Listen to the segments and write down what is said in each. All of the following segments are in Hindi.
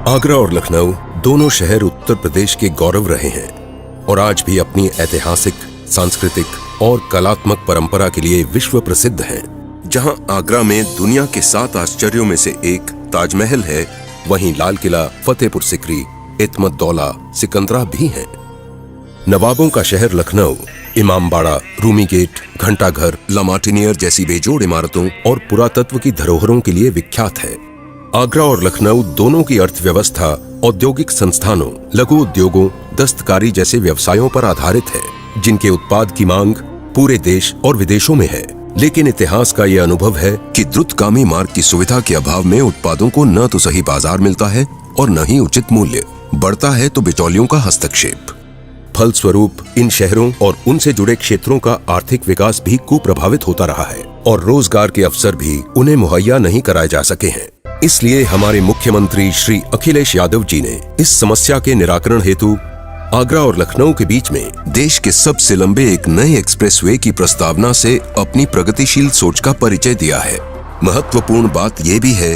आगरा और लखनऊ दोनों शहर उत्तर प्रदेश के गौरव रहे हैं और आज भी अपनी ऐतिहासिक, सांस्कृतिक और कलात्मक परंपरा के लिए विश्व प्रसिद्ध हैं। जहां आगरा में दुनिया के 7 आश्चर्यों में से एक ताजमहल है, वहीं लाल किला, फतेहपुर सिकरी, इत्मत-दौला, सिकंदरा भी हैं। नवाबों का शहर लखनऊ इमामबाड़ा, रूमी गेट, घंटाघर, लामार्टिनियर जैसी बेजोड़ इमारतों और पुरातत्व की धरोहरों के लिए विख्यात है। आगरा और लखनऊ दोनों की अर्थव्यवस्था औद्योगिक संस्थानों, लघु उद्योगों, दस्तकारी जैसे व्यवसायों पर आधारित है, जिनके उत्पाद की मांग पूरे देश और विदेशों में है। लेकिन इतिहास का यह अनुभव है कि द्रुतगामी मार्ग की सुविधा के अभाव में उत्पादों को न तो सही बाजार मिलता है और न ही उचित मूल्य, बढ़ता है तो बिचौलियों का हस्तक्षेप। फलस्वरूप इन शहरों और उनसे जुड़े क्षेत्रों का आर्थिक विकास भी कुप्रभावित होता रहा है और रोजगार के अवसर भी उन्हें मुहैया नहीं कराए जा सके हैं। इसलिए हमारे मुख्यमंत्री श्री अखिलेश यादव जी ने इस समस्या के निराकरण हेतु आगरा और लखनऊ के बीच में देश के सबसे लंबे एक नए एक्सप्रेसवे की प्रस्तावना से अपनी प्रगतिशील सोच का परिचय दिया है। महत्वपूर्ण बात यह भी है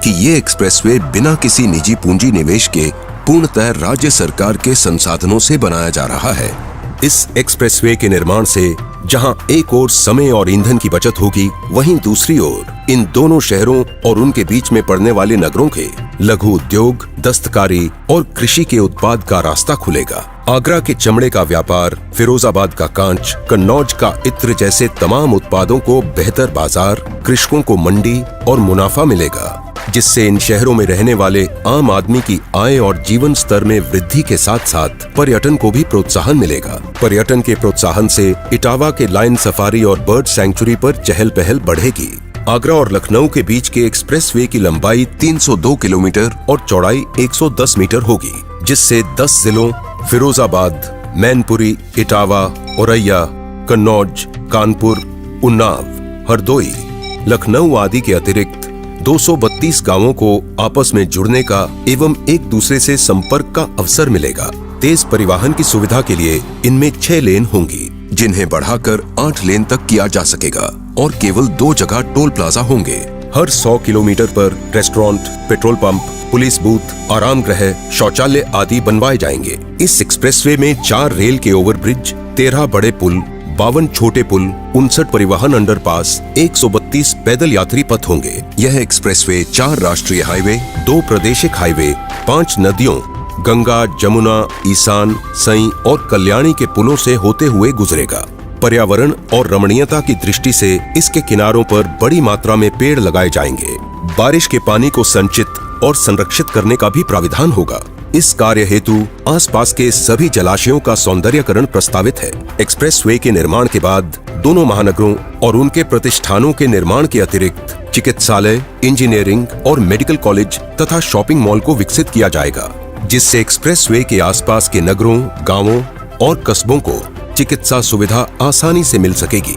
कि ये एक्सप्रेसवे बिना किसी निजी पूंजी निवेश के पूर्णतः राज्य सरकार के संसाधनों से बनाया जा रहा है। इस एक्सप्रेसवे के निर्माण से जहां एक ओर समय और ईंधन की बचत होगी, वहीं दूसरी ओर इन दोनों शहरों और उनके बीच में पड़ने वाले नगरों के लघु उद्योग, दस्तकारी और कृषि के उत्पाद का रास्ता खुलेगा। आगरा के चमड़े का व्यापार, फिरोजाबाद का कांच, कन्नौज का इत्र जैसे तमाम उत्पादों को बेहतर बाजार, कृषकों को मंडी और मुनाफा मिलेगा, जिससे इन शहरों में रहने वाले आम आदमी की आय और जीवन स्तर में वृद्धि के साथ साथ पर्यटन को भी प्रोत्साहन मिलेगा। पर्यटन के प्रोत्साहन से इटावा के लायन सफारी और बर्ड सैंक्चुरी पर चहल पहल बढ़ेगी। आगरा और लखनऊ के बीच के एक्सप्रेसवे की लंबाई 302 किलोमीटर और चौड़ाई 110 मीटर होगी, जिससे 10 जिलों फिरोजाबाद, मैनपुरी, इटावा, औरैया, कन्नौज, कानपुर, उन्नाव, हरदोई, लखनऊ आदि के अतिरिक्त 232 गांवों को आपस में जुड़ने का एवं एक दूसरे से संपर्क का अवसर मिलेगा। तेज परिवहन की सुविधा के लिए इनमें 6 लेन होंगी, जिन्हें बढ़ाकर 8 लेन तक किया जा सकेगा और केवल 2 जगह टोल प्लाजा होंगे। हर 100 किलोमीटर पर restaurant, petrol pump, police booth, आराम गृह, शौचालय आदि बनवाए जाएंगे। इस एक्सप्रेसवे में 4 रेल के ओवरब्रिज, 13 बड़े पुल, 52 छोटे पुल, 59 परिवहन अंडरपास, 132 पैदल यात्री पथ होंगे। यह एक्सप्रेसवे 4 राष्ट्रीय हाईवे, 2 प्रादेशिक हाईवे, 5 नदियों गंगा, जमुना, ईशान, सई और कल्याणी के पुलों से होते हुए गुजरेगा। पर्यावरण और रमणीयता की दृष्टि से इसके किनारों पर बड़ी मात्रा में पेड़ लगाए जाएंगे। बारिश के पानी को संचित और संरक्षित करने का भी प्राविधान होगा। इस कार्य हेतु आसपास के सभी जलाशयों का सौंदर्यकरण प्रस्तावित है। एक्सप्रेसवे के निर्माण के बाद दोनों महानगरों और उनके प्रतिष्ठानों के निर्माण के अतिरिक्त चिकित्सालय, इंजीनियरिंग और मेडिकल कॉलेज तथा शॉपिंग मॉल को विकसित किया जाएगा, जिससे एक्सप्रेसवे के आसपास के नगरों, गांवों और कस्बों को चिकित्सा सुविधा आसानी से मिल सकेगी।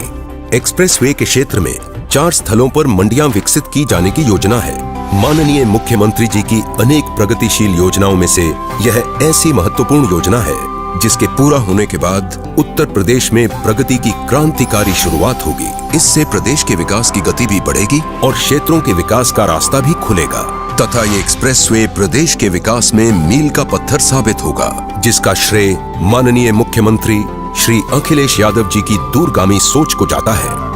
एक्सप्रेसवे के क्षेत्र में 4 स्थलों पर मंडियां विकसित की जाने की योजना है। माननीय मुख्यमंत्री जी की अनेक प्रगतिशील योजनाओं में से यह ऐसी महत्वपूर्ण योजना है जिसके पूरा होने के बाद उत्तर प्रदेश में प्रगति की क्रांतिकारी शुरुआत होगी। इससे प्रदेश के विकास की गति भी बढ़ेगी और क्षेत्रों के विकास का रास्ता भी खुलेगा तथा ये एक्सप्रेसवे प्रदेश के विकास में मील का पत्थर साबित होगा, जिसका श्रेय माननीय मुख्यमंत्री श्री अखिलेश यादव जी की दूरगामी सोच को जाता है।